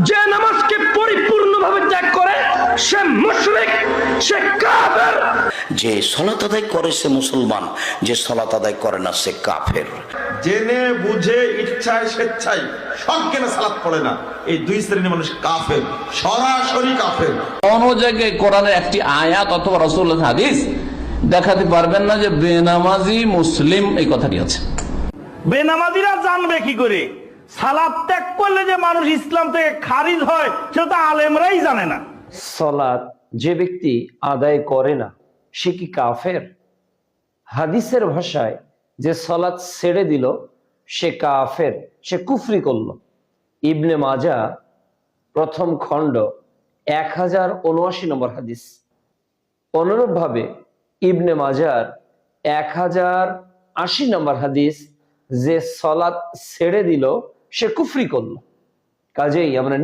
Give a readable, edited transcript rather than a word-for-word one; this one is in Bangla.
যে নামাজকে পরিপূর্ণভাবে ত্যাগ করে সে মুশরিক, সে কাফের। যে সালাত আদায় করে সে মুসলমান, যে সালাত আদায় করে না সে কাফের। জেনে বুঝে ইচ্ছায় স্বেচ্ছায় সজ্ঞানে সালাত পড়ে না, এই দুই শ্রেণীর মানুষ কাফের, সরাসরি কাফের। কোন জায়গায় কোরআনের একটি আয়াত অথবা রাসূলুল্লাহর হাদিস দেখাতে পারবেন না যে বেনামাজি মুসলিম এই কথাটি আছে। বেনামাজিরা জানবে কি করে? সালাত ত্যাগ করলে যে মানুষ ইসলাম থেকে খারিজ হয় সেটা তো আলেমরাই জানে না। সালাত যে ব্যক্তি আদায় করে না সে কি কাফের? হাদিসের ভাষায় যে সালাত ছেড়ে দিল সে কাফের, সে কুফরি করল। ইবনে মাজা প্রথম খণ্ড 1079 নম্বর হাদিস। অনুরূপভাবে ইবনে মাজার 1080 নম্বর হাদিস, যে সালাত ছেড়ে দিল সে কুফরি করল। কাজেই আমরা